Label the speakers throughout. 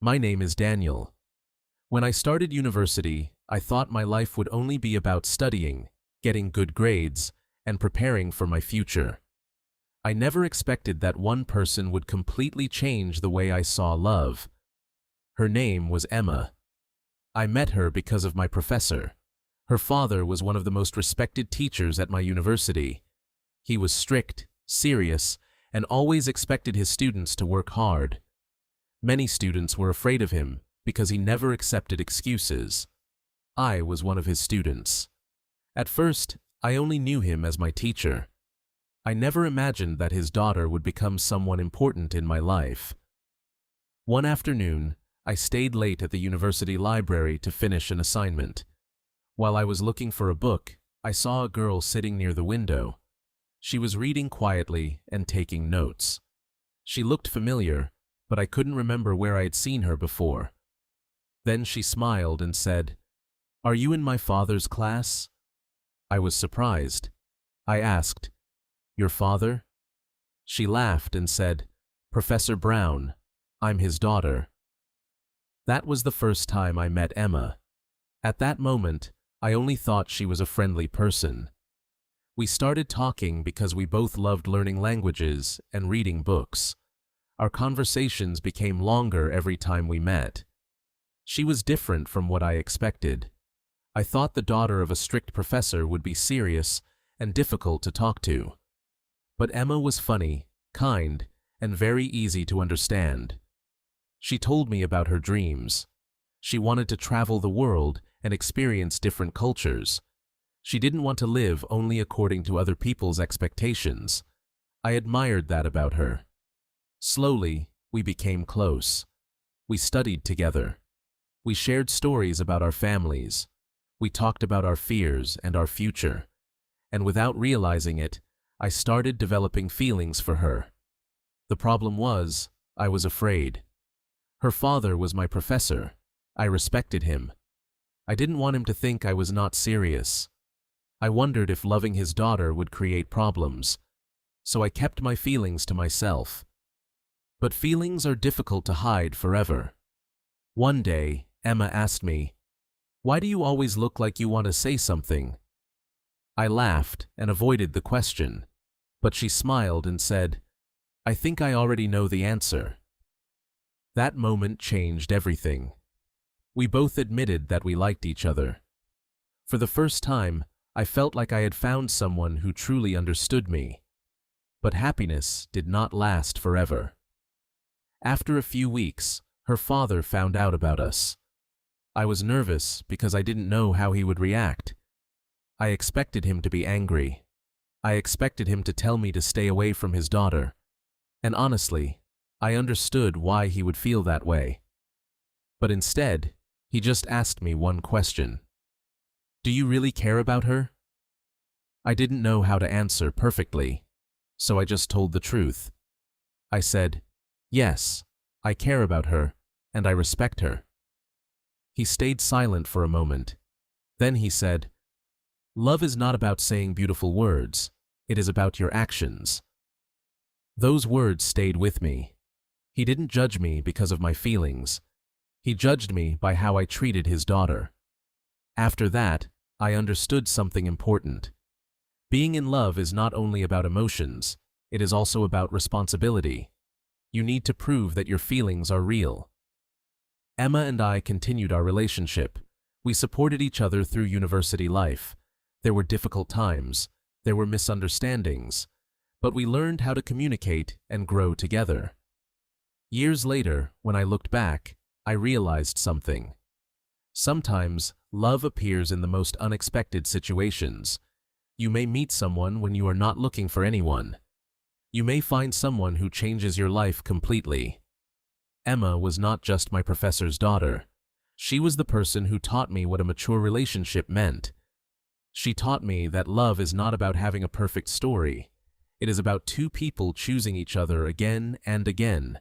Speaker 1: My name is Daniel. When I started university, I thought my life would only be about studying, getting good grades, and preparing for my future. I never expected that one person would completely change the way I saw love. Her name was Emma. I met her because of my professor. Her father was one of the most respected teachers at my university. He was strict, serious, and always expected his students to work hard. Many students were afraid of him because he never accepted excuses. I was one of his students. At first, I only knew him as my teacher. I never imagined that his daughter would become someone important in my life. One afternoon, I stayed late at the university library to finish an assignment. While I was looking for a book, I saw a girl sitting near the window. She was reading quietly and taking notes. She looked familiar, but I couldn't remember where I had seen her before. Then she smiled and said, "Are you in my father's class?" I was surprised. I asked, "Your father?" She laughed and said, "Professor Brown, I'm his daughter." That was the first time I met Emma. At that moment, I only thought she was a friendly person. We started talking because we both loved learning languages and reading books. Our conversations became longer every time we met. She was different from what I expected. I thought the daughter of a strict professor would be serious and difficult to talk to. But Emma was funny, kind, and very easy to understand. She told me about her dreams. She wanted to travel the world and experience different cultures. She didn't want to live only according to other people's expectations. I admired that about her. Slowly, we became close. We studied together. We shared stories about our families. We talked about our fears and our future. And without realizing it, I started developing feelings for her. The problem was, I was afraid. Her father was my professor. I respected him. I didn't want him to think I was not serious. I wondered if loving his daughter would create problems. So I kept my feelings to myself. But feelings are difficult to hide forever. One day, Emma asked me, "Why do you always look like you want to say something?" I laughed and avoided the question, but she smiled and said, "I think I already know the answer." That moment changed everything. We both admitted that we liked each other. For the first time, I felt like I had found someone who truly understood me. But happiness did not last forever. After a few weeks, her father found out about us. I was nervous because I didn't know how he would react. I expected him to be angry. I expected him to tell me to stay away from his daughter. And honestly, I understood why he would feel that way. But instead, he just asked me one question. "Do you really care about her?" I didn't know how to answer perfectly, so I just told the truth. I said, "Yes, I care about her, and I respect her." He stayed silent for a moment. Then he said, "Love is not about saying beautiful words. It is about your actions." Those words stayed with me. He didn't judge me because of my feelings. He judged me by how I treated his daughter. After that, I understood something important. Being in love is not only about emotions, it is also about responsibility. You need to prove that your feelings are real. Emma and I continued our relationship. We supported each other through university life. There were difficult times. There were misunderstandings. But we learned how to communicate and grow together. Years later, when I looked back, I realized something. Sometimes, love appears in the most unexpected situations. You may meet someone when you are not looking for anyone. You may find someone who changes your life completely. Emma was not just my professor's daughter. She was the person who taught me what a mature relationship meant. She taught me that love is not about having a perfect story. It is about two people choosing each other again and again.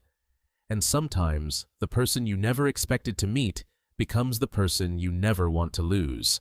Speaker 1: And sometimes, the person you never expected to meet becomes the person you never want to lose.